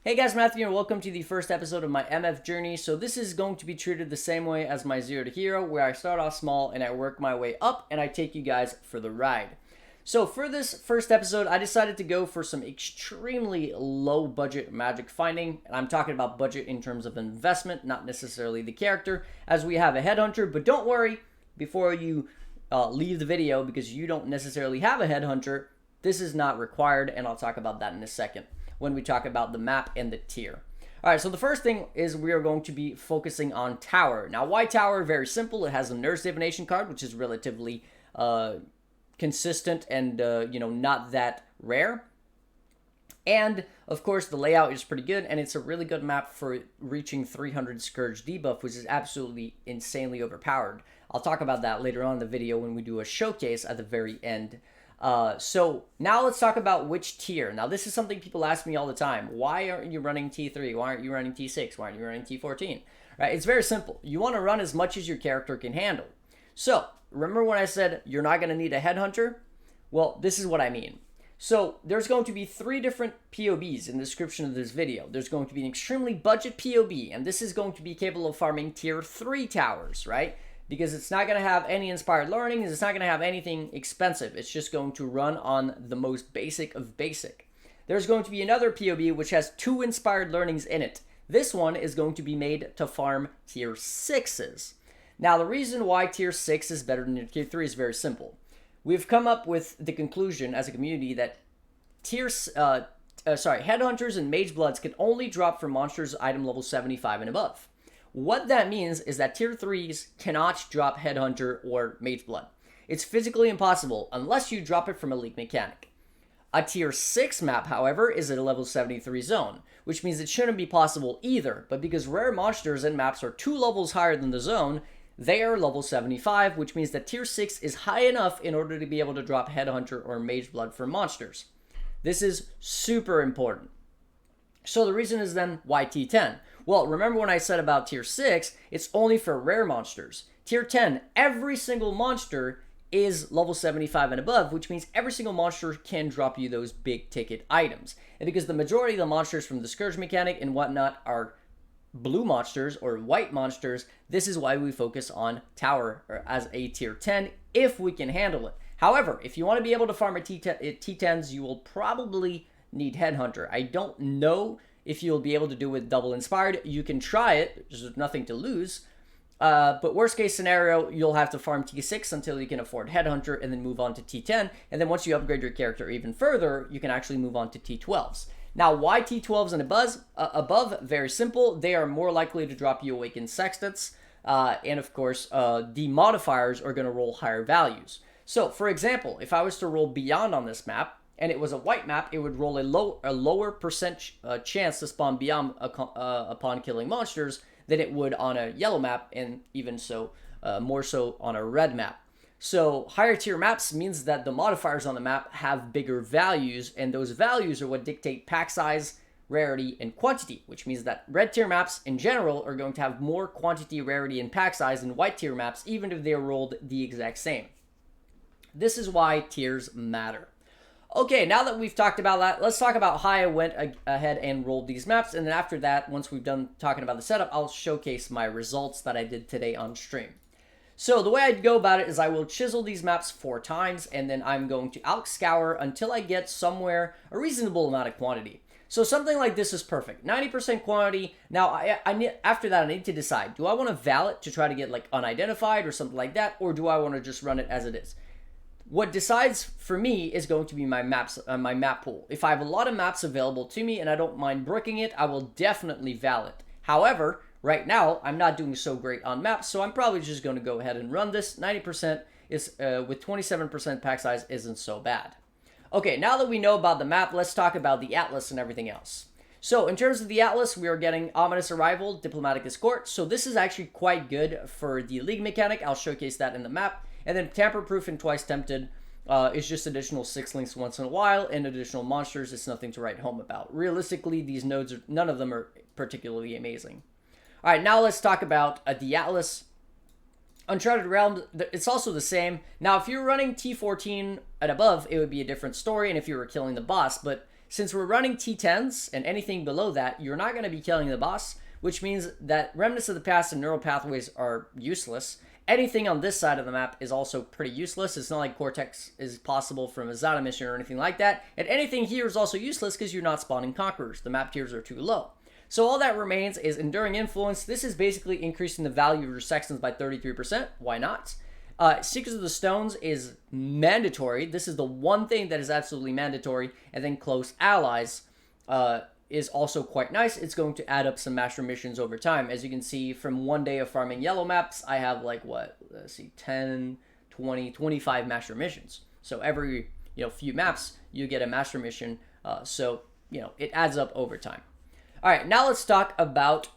Hey guys, Matthew and welcome to the first episode of my MF journey. So this is going to be treated the same way as my Zero to Hero, where I start off small and I work my way up and I take you guys for the ride. So for this first episode, I decided to go for some extremely low budget magic finding. And I'm talking about budget in terms of investment, not necessarily the character, as we have a headhunter. But don't worry, before you leave the video, because you don't necessarily have a headhunter, this is not required, and I'll talk about that in a second when we talk about the map and the tier. All right, so the first thing is we are going to be focusing on Tower. Now, why Tower? Very simple. It has a Nurse Divination card, which is relatively consistent and not that rare. And of course, the layout is pretty good, and it's a really good map for reaching 300 Scourge debuff, which is absolutely insanely overpowered. I'll talk about that later on in the video when we do a showcase at the very end. So now let's talk about which tier. Now this is something people ask me all the time. Why aren't you running T3? Why aren't you running T6? Why aren't you running T14? Right? It's very simple. You want to run as much as your character can handle. So remember when I said you're not going to need a headhunter? Well, this is what I mean. So there's going to be 3 different POBs in the description of this video. There's going to be an extremely budget POB, and this is going to be capable of farming tier 3 towers, right? Because it's not going to have any inspired learnings, it's not going to have anything expensive. It's just going to run on the most basic of basic. There's going to be another POB which has 2 inspired learnings in it. This one is going to be made to farm tier 6s. Now, the reason why tier 6 is better than tier 3 is very simple. We've come up with the conclusion as a community that headhunters and mage bloods can only drop from monsters item level 75 and above. What that means is that tier 3s cannot drop headhunter or mage blood. It's physically impossible unless you drop it from a league mechanic. A tier 6 map, however, is a level 73 zone, which means it shouldn't be possible either, but because rare monsters and maps are 2 levels higher than the zone, they are level 75, which means that tier 6 is high enough in order to be able to drop headhunter or mage blood for monsters. This is super important. So the reason is then why T10? Well, remember when I said about tier 6, it's only for rare monsters. Tier 10, every single monster is level 75 and above, which means every single monster can drop you those big ticket items. And because the majority of the monsters from the Scourge mechanic and whatnot are blue monsters or white monsters, this is why we focus on Tower as a tier 10 if we can handle it. However, if you want to be able to farm a T10s, you will probably need Headhunter. I don't know if you'll be able to do it with double inspired. You can try it, there's nothing to lose. But worst case scenario, you'll have to farm T6 until you can afford Headhunter and then move on to T10. And then once you upgrade your character even further, you can actually move on to T12s. Now, why T12s and above? Very simple. They are more likely to drop you Awakened Sextants. And of course, the modifiers are going to roll higher values. So, for example, if I was to roll Beyond on this map, and it was a white map, it would roll a lower percent chance to spawn Beyond upon killing monsters than it would on a yellow map, and even so, more so on a red map. So higher tier maps means that the modifiers on the map have bigger values, and those values are what dictate pack size, rarity, and quantity, which means that red tier maps in general are going to have more quantity, rarity, and pack size than white tier maps, even if they are rolled the exact same. This is why tiers matter. Okay, now that we've talked about that, let's talk about how I went ahead and rolled these maps. And then after that, once we've done talking about the setup, I'll showcase my results that I did today on stream. So the way I'd go about it is I will chisel these maps 4 times, and then I'm going to outscour until I get somewhere a reasonable amount of quantity. So something like this is perfect. 90% quantity. Now, after that, I need to decide, do I want to valet to try to get like unidentified or something like that, or do I want to just run it as it is? What decides for me is going to be my maps, my map pool. If I have a lot of maps available to me and I don't mind bricking it, I will definitely valet. However, right now, I'm not doing so great on maps, so I'm probably just going to go ahead and run this. 90% is with 27% pack size isn't so bad. Okay, now that we know about the map, let's talk about the Atlas and everything else. So in terms of the Atlas, we are getting Ominous Arrival, Diplomatic Escort. So this is actually quite good for the League mechanic. I'll showcase that in the map. And then Tamper-Proof and Twice Tempted is just additional 6 links once in a while, and additional monsters. It's nothing to write home about. Realistically, these nodes, none of them are particularly amazing. All right, now let's talk about the Atlas. Uncharted Realms, it's also the same. Now, if you're running T14 and above, it would be a different story, and if you were killing the boss, but Since we're running T10s and anything below that, you're not going to be killing the boss, which means that Remnants of the Past and Neural Pathways are useless. Anything on this side of the map is also pretty useless. It's not like Cortex is possible from a Zada mission or anything like that. And anything here is also useless because you're not spawning Conquerors. The map tiers are too low. So all that remains is Enduring Influence. This is basically increasing the value of your Sextants by 33%. Why not? Secrets of the Stones is mandatory. This is the one thing that is absolutely mandatory. And then Close Allies is also quite nice. It's going to add up some master missions over time. As you can see from 1 day of farming yellow maps, I have like what, let's see, 10, 20, 25 master missions. So every few maps you get a master mission. So it adds up over time. All right, now let's talk about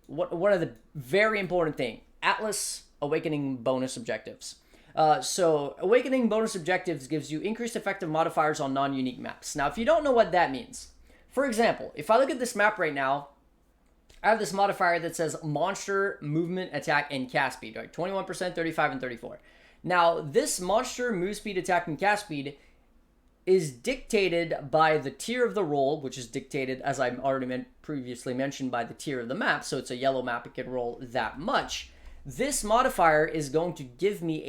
one of the very important thing, Atlas Awakening bonus objectives. So Awakening bonus objectives gives you increased effective modifiers on non-unique maps. Now, if you don't know what that means, for example, if I look at this map right now, I have this modifier that says monster movement, attack, and cast speed, right? 21%, 35, and 34. Now, this monster move speed, attack, and cast speed is dictated by the tier of the role, which is dictated, as I already previously mentioned, by the tier of the map. So it's a yellow map, it can roll that much. This modifier is going to give me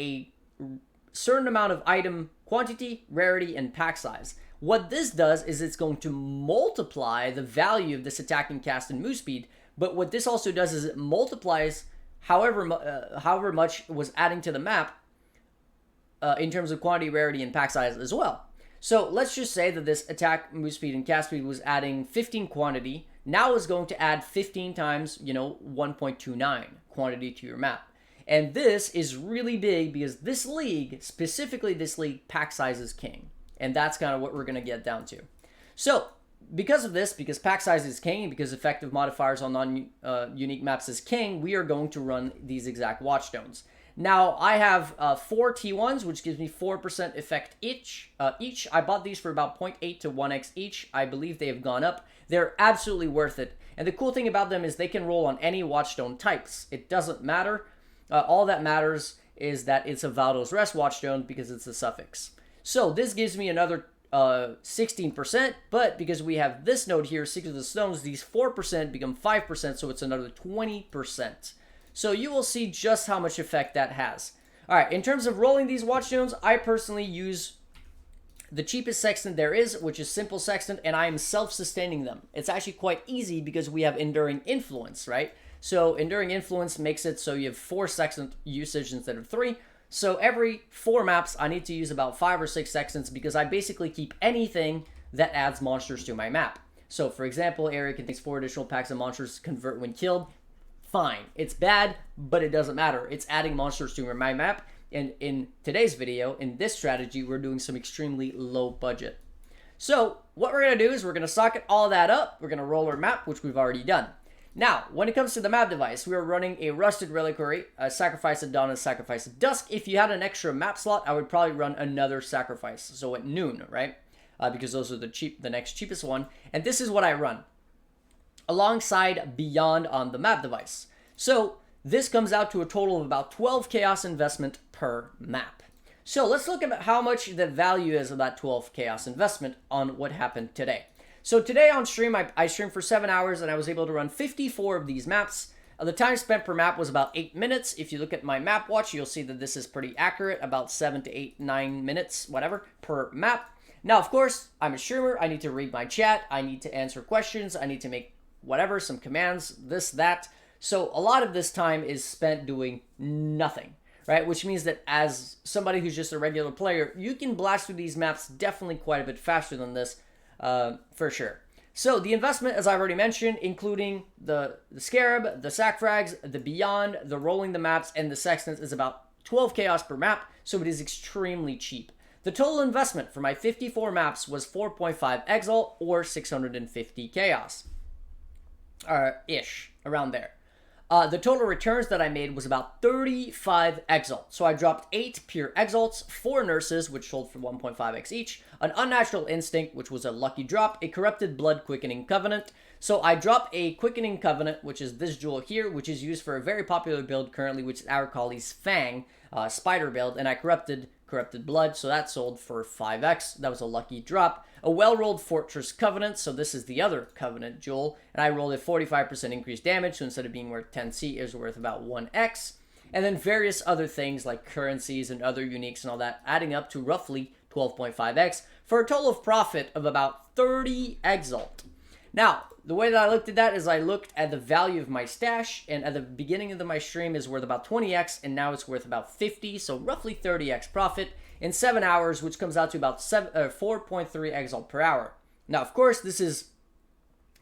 a certain amount of item quantity, rarity, and pack size. What this does is it's going to multiply the value of this attack and cast and move speed, but what this also does is it multiplies however much was adding to the map in terms of quantity, rarity, and pack size as well. So let's just say that this attack, move speed, and cast speed was adding 15 quantity. Now it's going to add 15 times, 1.29 quantity to your map. And this is really big because this league, specifically this league, pack size is king. And that's kind of what we're going to get down to. So because of this, because pack size is king, because effective modifiers on non-unique maps is king, we are going to run these exact Watchstones. Now, I have 4 T1s, which gives me 4% effect each. I bought these for about 0.8 to 1x each. I believe they have gone up. They're absolutely worth it. And the cool thing about them is they can roll on any Watchstone types. It doesn't matter. All that matters is that it's a Valdo's Rest Watchstone because it's a suffix. So this gives me another 16%, but because we have this node here, Secrets of the Stones, these 4% become 5%, so it's another 20%. So you will see just how much effect that has. All right, in terms of rolling these Watchstones, I personally use the cheapest sextant there is, which is Simple Sextant, and I am self-sustaining them. It's actually quite easy because we have Enduring Influence, right? So Enduring Influence makes it so you have 4 sextant usage instead of 3. So every 4 maps, I need to use about 5 or 6 sextants because I basically keep anything that adds monsters to my map. So for example, area contains 4 additional packs of monsters to convert when killed. Fine. It's bad, but it doesn't matter. It's adding monsters to my map. And in today's video, in this strategy, we're doing some extremely low budget. So what we're going to do is we're going to socket all that up. We're going to roll our map, which we've already done. Now, when it comes to the map device, we are running a Rusted Reliquary, a Sacrifice at Dawn, and Sacrifice at Dusk. If you had an extra map slot, I would probably run another Sacrifice. So at noon, right? Because those are the next cheapest one. And this is what I run alongside Beyond on the map device. So this comes out to a total of about 12 chaos investment per map. So let's look at how much the value is of that 12 chaos investment on what happened today. So today on stream, I streamed for 7 hours and I was able to run 54 of these maps. The time spent per map was about 8 minutes. If you look at my map watch, you'll see that this is pretty accurate, about 7 to 8, 9 minutes, whatever, per map. Now, of course, I'm a streamer. I need to read my chat. I need to answer questions. I need to make whatever, some commands, this, that. So a lot of this time is spent doing nothing, right? Which means that as somebody who's just a regular player, you can blast through these maps definitely quite a bit faster than this, for sure. So the investment, as I've already mentioned, including the Scarab, the Sac Frags, the Beyond, the Rolling the Maps, and the Sextants, is about 12 chaos per map, so it is extremely cheap. The total investment for my 54 maps was 4.5 exalt or 650 chaos. Ish, around there. The total returns that I made was about 35 exalts. So I dropped 8 pure exalts, 4 nurses, which sold for 1.5x each, an unnatural instinct, which was a lucky drop, a corrupted blood quickening covenant. So I dropped a quickening covenant, which is this jewel here, which is used for a very popular build currently, which is Aracali's Fang spider build, and I corrupted Corrupted Blood, so that sold for 5x. That was a lucky drop. A well-rolled Fortress Covenant, so this is the other Covenant jewel, and I rolled a 45% increased damage, so instead of being worth 10c, it was worth about 1x. And then various other things like currencies and other uniques and all that, adding up to roughly 12.5x, for a total of profit of about 30 exalt. Now, the way that I looked at that is I looked at the value of my stash, and at the beginning of my stream is worth about 20x, and now it's worth about 50, so roughly 30x profit in 7 hours, which comes out to about 4.3 exalt per hour. Now, of course, this is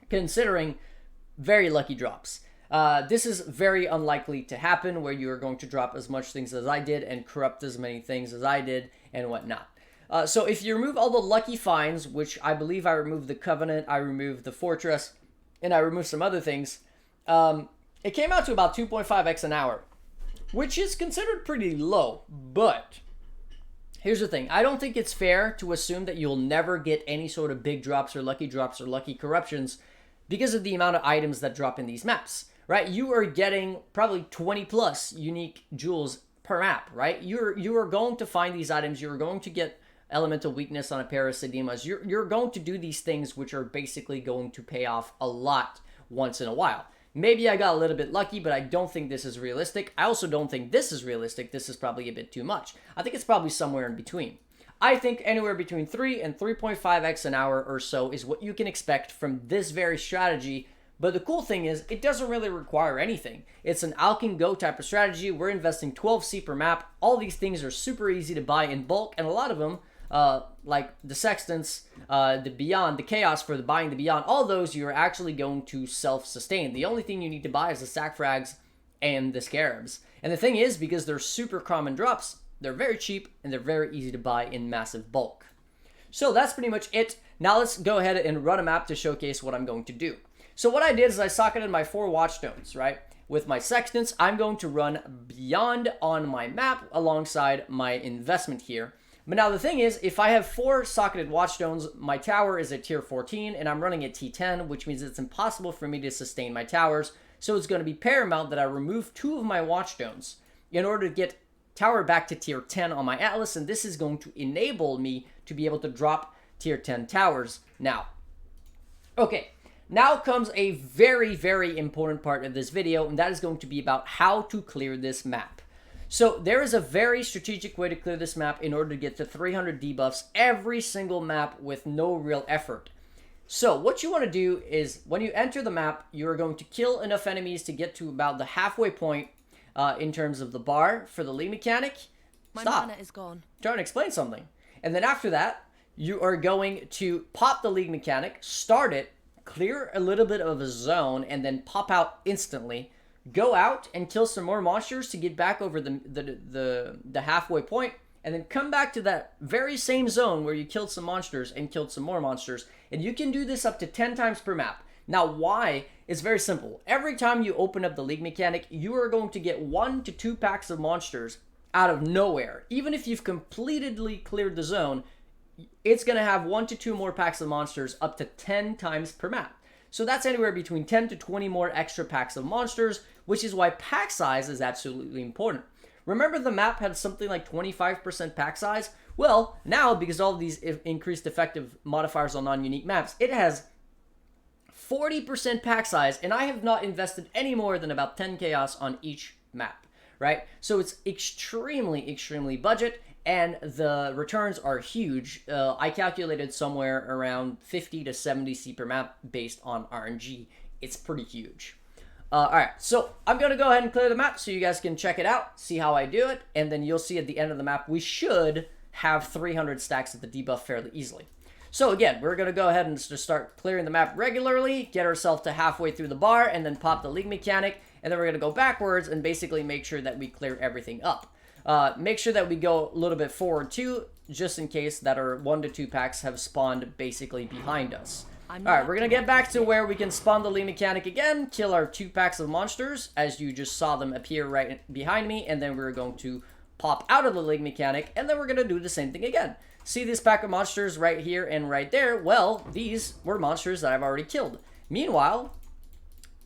considering very lucky drops. This is very unlikely to happen, where you are going to drop as much things as I did and corrupt as many things as I did and whatnot. So if you remove all the lucky finds, which I believe I removed the Covenant, I removed the Fortress, and I removed some other things, it came out to about 2.5x an hour, which is considered pretty low. But here's the thing. I don't think it's fair to assume that you'll never get any sort of big drops or lucky corruptions because of the amount of items that drop in these maps, right? You are getting probably 20 plus unique jewels per map, right? You are going to find these items. You're going to get elemental weakness on a pair of Sedemas. You're going to do these things which are basically going to pay off a lot once in a while. Maybe I got a little bit lucky, but I don't think this is realistic. I also don't think this is realistic. This is probably a bit too much. I think it's probably somewhere in between. I think anywhere between 3 and 3.5x an hour or so is what you can expect from this very strategy. But the cool thing is, it doesn't really require anything. It's an all can go type of strategy. We're investing 12c per map. All these things are super easy to buy in bulk, and a lot of them, like the Sextants, the Beyond, the Chaos for the buying the Beyond, all those you're actually going to self-sustain. The only thing you need to buy is the Sack Frags and the Scarabs. And the thing is, because they're super common drops, they're very cheap and they're very easy to buy in massive bulk. So that's pretty much it. Now let's go ahead and run a map to showcase what I'm going to do. So what I did is I socketed my 4 Watchstones, right? With my Sextants, I'm going to run Beyond on my map alongside my Investment here. But now the thing is, if I have 4 socketed Watchstones, my tower is at tier 14, and I'm running at T10, which means it's impossible for me to sustain my towers. So it's going to be paramount that I remove 2 of my Watchstones in order to get tower back to tier 10 on my Atlas, and this is going to enable me to be able to drop tier 10 towers now. Okay, now comes a very, very important part of this video, and that is going to be about how to clear this map. So there is a very strategic way to clear this map in order to get to 300 debuffs every single map with no real effort. So what you want to do is, when you enter the map, you're going to kill enough enemies to get to about the halfway point in terms of the bar for the league mechanic. My Stop. mana is gone. Trying to explain something. And then after that, you are going to pop the league mechanic, start it, clear a little bit of a zone, and then pop out instantly. Go out and kill some more monsters to get back over the halfway point, and then come back to that very same zone where you killed some monsters and killed some more monsters. And you can do this up to 10 times per map. Now, why? It's very simple. Every time you open up the league mechanic, you are going to get 1 to 2 packs of monsters out of nowhere. Even if you've completely cleared the zone, it's going to have 1 to 2 more packs of monsters up to 10 times per map. So that's anywhere between 10 to 20 more extra packs of monsters, which is why pack size is absolutely important. Remember the map had something like 25% pack size? Well, now, because all of these increased effective modifiers on non-unique maps, it has 40% pack size, and I have not invested any more than about 10 chaos on each map, right? So it's extremely, extremely budget, and the returns are huge. I calculated somewhere around 50 to 70 C per map based on RNG. It's pretty huge. Alright, so I'm going to go ahead and clear the map so you guys can check it out, see how I do it, and then you'll see at the end of the map we should have 300 stacks of the debuff fairly easily. So again, we're going to go ahead and just start clearing the map regularly, get ourselves to halfway through the bar, and then pop the league mechanic, and then we're going to go backwards and basically make sure that we clear everything up. Make sure that we go a little bit forward too, just in case that our 1 to 2 packs have spawned basically behind us. Alright, we're going to get back to where we can spawn the league mechanic again, kill our 2 packs of monsters, as you just saw them appear right behind me, and then we're going to pop out of the league mechanic, and then we're going to do the same thing again. See this pack of monsters right here and right there? Well, these were monsters that I've already killed. Meanwhile,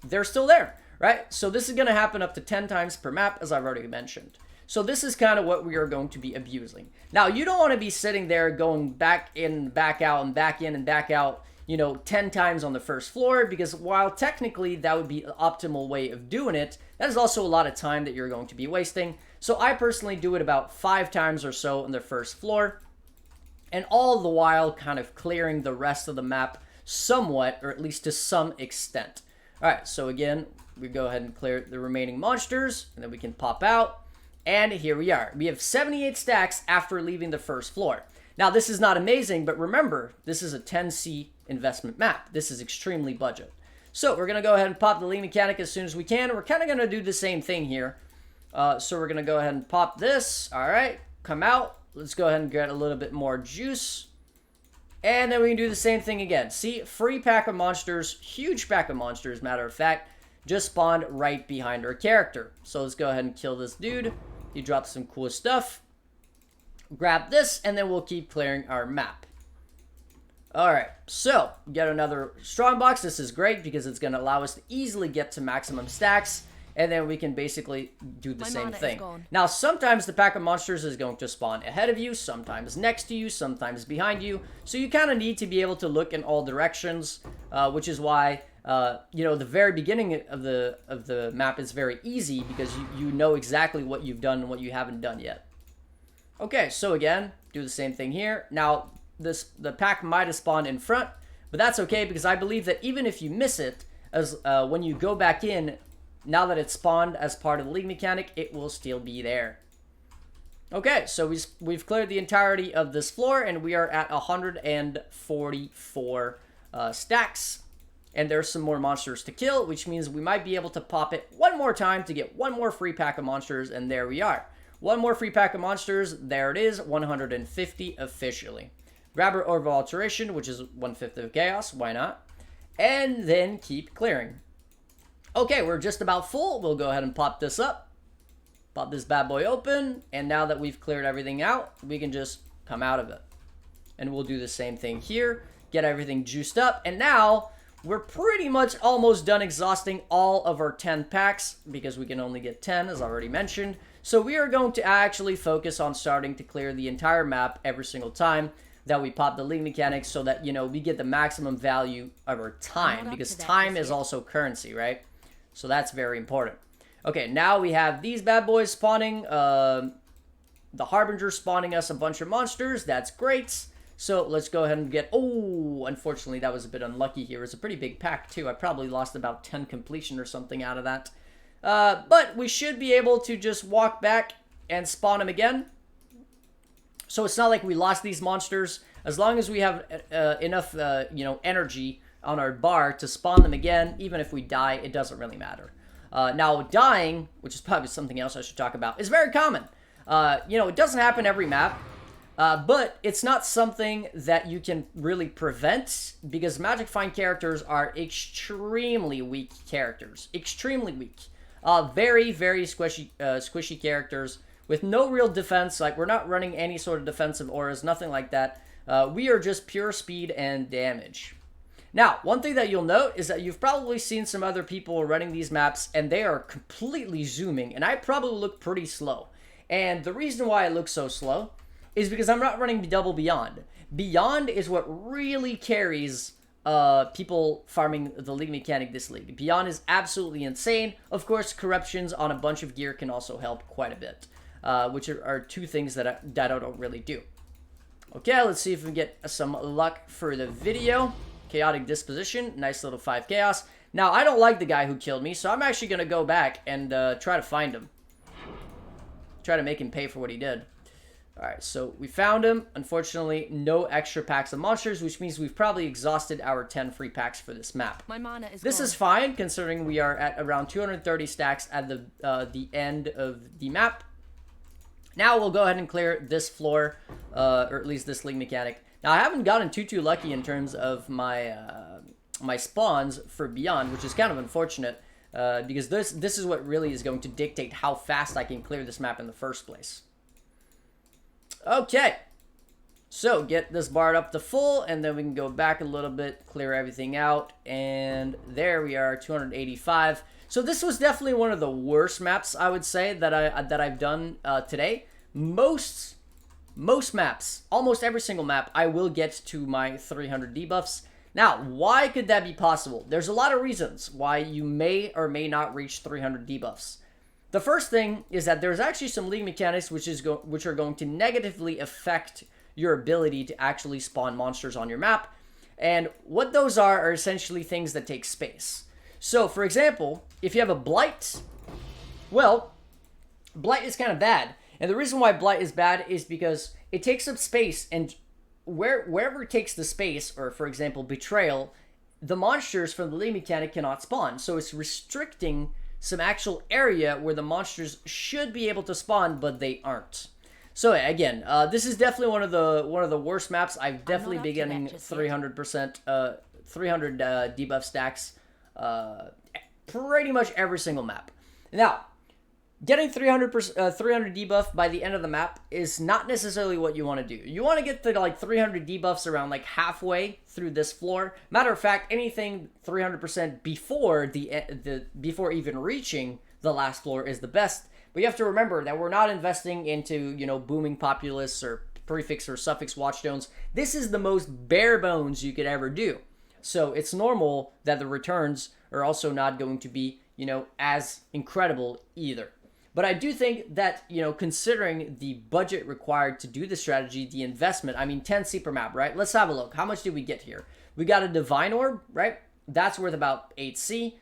they're still there, right? So this is going to happen up to 10 times per map, as I've already mentioned. So this is kind of what we are going to be abusing. Now, you don't want to be sitting there going back in, back out, and back in and back out, you know, 10 times on the first floor, because while technically that would be the optimal way of doing it, that is also a lot of time that you're going to be wasting. So I personally do it about 5 times or so on the first floor, and all the while kind of clearing the rest of the map somewhat, or at least to some extent. All right, so again, we go ahead and clear the remaining monsters, and then we can pop out. And here we are. We have 78 stacks after leaving the first floor. Now, this is not amazing, but remember, this is a 10C investment map. This is extremely budget. So we're going to go ahead and pop the lead mechanic as soon as we can. We're kind of going to do the same thing here. So we're going to go ahead and pop this. All right, come out. Let's go ahead and get a little bit more juice. And then we can do the same thing again. See, free pack of monsters, huge pack of monsters, matter of fact, just spawned right behind our character. So let's go ahead and kill this dude. He drops some cool stuff. Grab this, and then we'll keep clearing our map. Alright, so get another strongbox. This is great because it's going to allow us to easily get to maximum stacks, and then we can basically do the same thing. Now, sometimes the pack of monsters is going to spawn ahead of you, sometimes next to you, sometimes behind you. So you kind of need to be able to look in all directions, which is why you know, the very beginning of the map is very easy because you know exactly what you've done and what you haven't done yet. Okay, so again, do the same thing here. Now, the pack might have spawned in front, but that's okay because I believe that even if you miss it, as when you go back in, now that it's spawned as part of the league mechanic, it will still be there. Okay, so we've cleared the entirety of this floor, and we are at 144 stacks. And there's some more monsters to kill, which means we might be able to pop it one more time to get one more free pack of monsters, and there we are. One more free pack of monsters, there it is, 150 officially. Grab our Orb of Alteration, which is 1/5 of Chaos, why not? And then keep clearing. Okay, we're just about full. We'll go ahead and pop this up. Pop this bad boy open, and now that we've cleared everything out, we can just come out of it. And we'll do the same thing here, get everything juiced up, and now we're pretty much almost done exhausting all of our 10 packs because we can only get 10, as already mentioned. So we are going to actually focus on starting to clear the entire map every single time that we pop the league mechanics so that, you know, we get the maximum value of our time, because time is also currency, right? So that's very important. Okay, now we have these bad boys spawning, the Harbinger spawning us a bunch of monsters. That's great. So let's go ahead and get... Oh, unfortunately, that was a bit unlucky here. It's a pretty big pack, too. I probably lost about 10 completion or something out of that. But we should be able to just walk back and spawn them again. So it's not like we lost these monsters. As long as we have enough, you know, energy on our bar to spawn them again, even if we die, it doesn't really matter. Now, dying, which is probably something else I should talk about, is very common. You know, it doesn't happen every map. But it's not something that you can really prevent because Magic Find characters are extremely weak characters. Extremely weak. Very, very squishy characters with no real defense. Like, we're not running any sort of defensive auras, nothing like that. We are just pure speed and damage. Now, one thing that you'll note is that you've probably seen some other people running these maps and they are completely zooming, and I probably look pretty slow. And the reason why I look so slow is because I'm not running double Beyond. Beyond is what really carries people farming the league mechanic this league. Beyond is absolutely insane. Of course, corruptions on a bunch of gear can also help quite a bit, which are two things that I don't really do. Okay, let's see if we can get some luck for the video. Chaotic Disposition, nice little 5 chaos. Now, I don't like the guy who killed me, so I'm actually going to go back and try to find him. Try to make him pay for what he did. Alright, so we found him. Unfortunately, no extra packs of monsters, which means we've probably exhausted our 10 free packs for this map. My mana is This gone. is fine, considering we are at around 230 stacks at the end of the map. Now we'll go ahead and clear this floor, or at least this league mechanic. Now, I haven't gotten too lucky in terms of my my spawns for Beyond, which is kind of unfortunate, because this is what really is going to dictate how fast I can clear this map in the first place. Okay, So get this bar up to full, and then we can go back a little bit, clear everything out, and there we are, 285. So this was definitely one of the worst maps, I would say, that I've done today. Most maps, almost every single map, I will get to my 300 debuffs. Now, why could that be possible? There's a lot of reasons why you may or may not reach 300 debuffs. The first thing is that there's actually some league mechanics which are going to negatively affect your ability to actually spawn monsters on your map. And what those are essentially things that take space. So, for example, if you have a Blight, well, Blight is kind of bad. And the reason why Blight is bad is because it takes up space, and wherever it takes the space, or for example, Betrayal, the monsters from the league mechanic cannot spawn. So it's restricting some actual area where the monsters should be able to spawn, but they aren't. So again, this is definitely one of the worst maps. I've definitely been getting 300%, 300 debuff stacks, pretty much every single map. Now, getting 300 debuff by the end of the map is not necessarily what you want to do. You want to get to like 300 debuffs around like halfway through this floor. Matter of fact, anything 300% before before even reaching the last floor is the best. But you have to remember that we're not investing into, you know, booming populace or prefix or suffix Watchstones. This is the most bare bones you could ever do. So it's normal that the returns are also not going to be, you know, as incredible either. But I do think that, you know, considering the budget required to do the strategy, the investment, I mean, 10C per map, right? Let's have a look. How much did we get here? We got a Divine Orb, right? That's worth about 8C.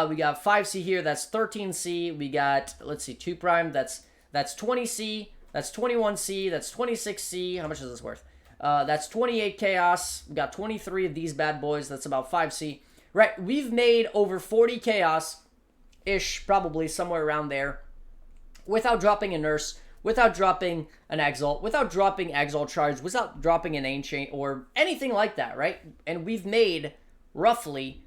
We got 5C here. That's 13C. We got, let's see, 2 prime. That's 20C. That's 21C. That's 26C. How much is this worth? That's 28 chaos. We got 23 of these bad boys. That's about 5C. Right, we've made over 40 chaos-ish, probably somewhere around there, without dropping a nurse, without dropping an exalt, without dropping exalt charge, without dropping an ancient or anything like that, right? And we've made roughly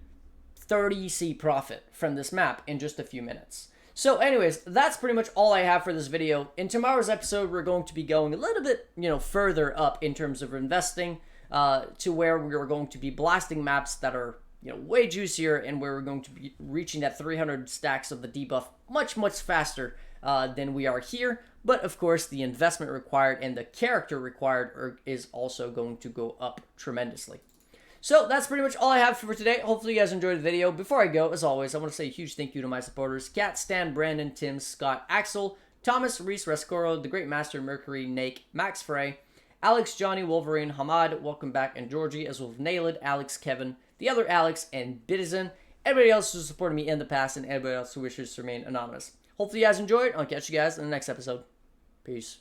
30C profit from this map in just a few minutes. So anyways, that's pretty much all I have for this video. In tomorrow's episode, we're going to be going a little bit, you know, further up in terms of investing to where we're going to be blasting maps that are, you know, way juicier, and where we're going to be reaching that 300 stacks of the debuff much faster than we are here. But of course, the investment required and the character required is also going to go up tremendously. So that's pretty much all I have for today. Hopefully you guys enjoyed the video. Before I go, as always, I want to say a huge thank you to my supporters: Kat, Stan, Brandon, Tim, Scott, Axel, Thomas, Reese, Rescoro, The Great Master, Mercury, Nake, Max Frey, Alex, Johnny, Wolverine, Hamad, welcome back, and Georgie, as well as Nailed, Alex, Kevin, the other Alex, and Bitizen. Everybody else who supported me in the past, and everybody else who wishes to remain anonymous. Hopefully you guys enjoyed. I'll catch you guys in the next episode. Peace.